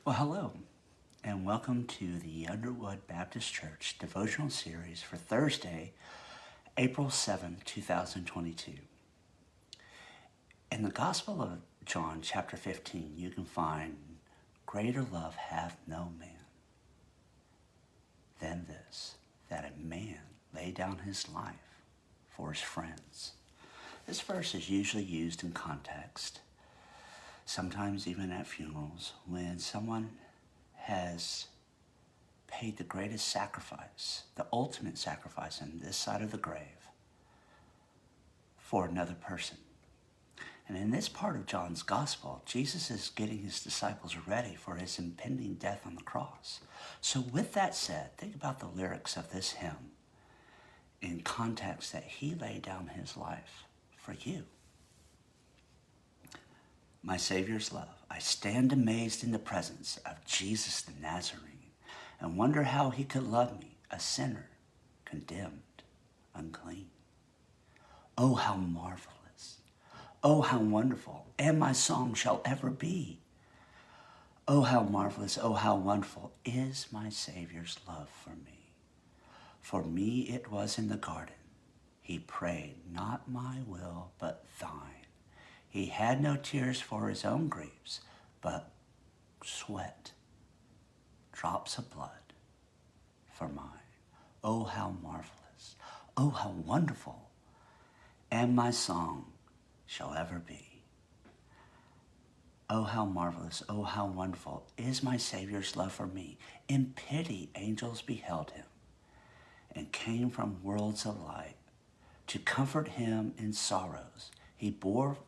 Well, hello, and welcome to the Underwood Baptist Church devotional series for Thursday, April 7, 2022. In the Gospel of John, chapter 15, you can find, "Greater love hath no man than this, that a man lay down his life for his friends." This verse is usually used in context, sometimes even at funerals, when someone has paid the greatest sacrifice, the ultimate sacrifice on this side of the grave for another person. And in this part of John's gospel, Jesus is getting his disciples ready for his impending death on the cross. So with that said, think about the lyrics of this hymn in context that he laid down his life for you. My Savior's love, I stand amazed in the presence of Jesus the Nazarene and wonder how he could love me, a sinner, condemned, unclean. Oh, how marvelous, oh, how wonderful, and my song shall ever be. Oh, how marvelous, oh, how wonderful is my Savior's love for me. For me it was in the garden. He prayed, not my will, but thine. He had no tears for his own griefs, but sweat, drops of blood for mine. Oh, how marvelous, oh, how wonderful, and my song shall ever be. Oh, how marvelous, oh, how wonderful is my Savior's love for me. In pity, angels beheld him and came from worlds of light to comfort him in sorrows. He bore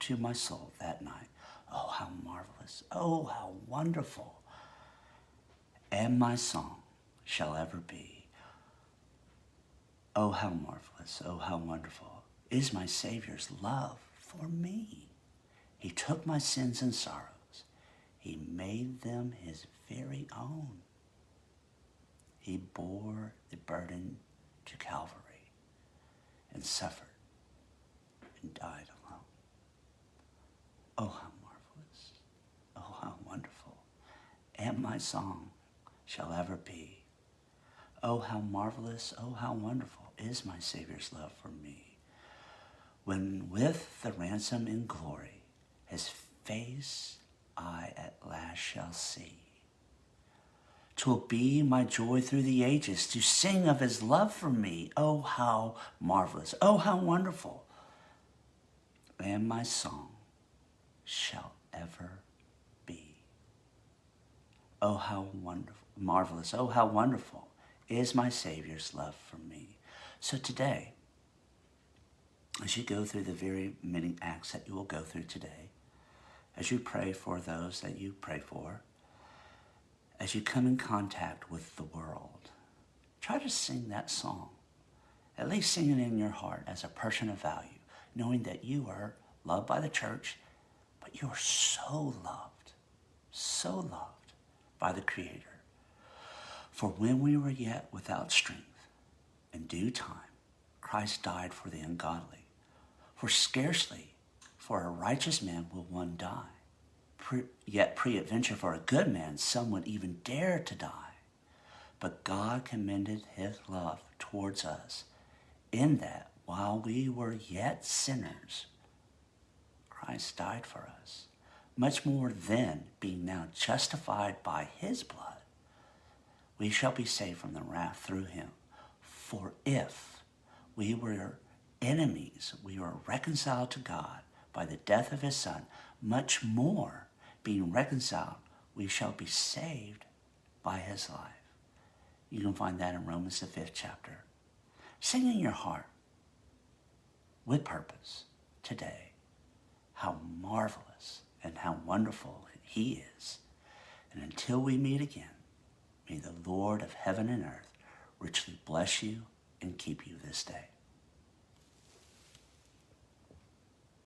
to my soul that night. Oh, how marvelous, oh, how wonderful, and my song shall ever be. Oh, how marvelous, oh, how wonderful is my Savior's love for me. He took my sins and sorrows. He made them his very own. He bore the burden to Calvary and suffered and died alone. Oh, how marvelous, oh, how wonderful, and my song shall ever be. Oh, how marvelous, oh, how wonderful is my Savior's love for me. When with the ransom in glory, his face I at last shall see. 'Twill be my joy through the ages to sing of his love for me. Oh, how marvelous, oh, how wonderful, and my song shall ever be. Oh, how wonderful, marvelous, oh, how wonderful is my Savior's love for me. So today, as you go through the very many acts that you will go through today, as you pray for those that you pray for, as you come in contact with the world, try to sing that song. At least sing it in your heart as a person of value, knowing that you are loved by the church, but you are so loved by the Creator. For when we were yet without strength, in due time, Christ died for the ungodly. For scarcely for a righteous man will one die. Yet peradventure for a good man some would even dare to die. But God commended his love towards us, in that while we were yet sinners, Christ died for us. Much more then, being now justified by his blood, we shall be saved from the wrath through him. For if we were enemies, we were reconciled to God by the death of his Son. Much more, being reconciled, we shall be saved by his life. You can find that in Romans the 5th chapter. Sing in your heart with purpose today how marvelous and how wonderful he is. And until we meet again, may the Lord of heaven and earth richly bless you and keep you this day.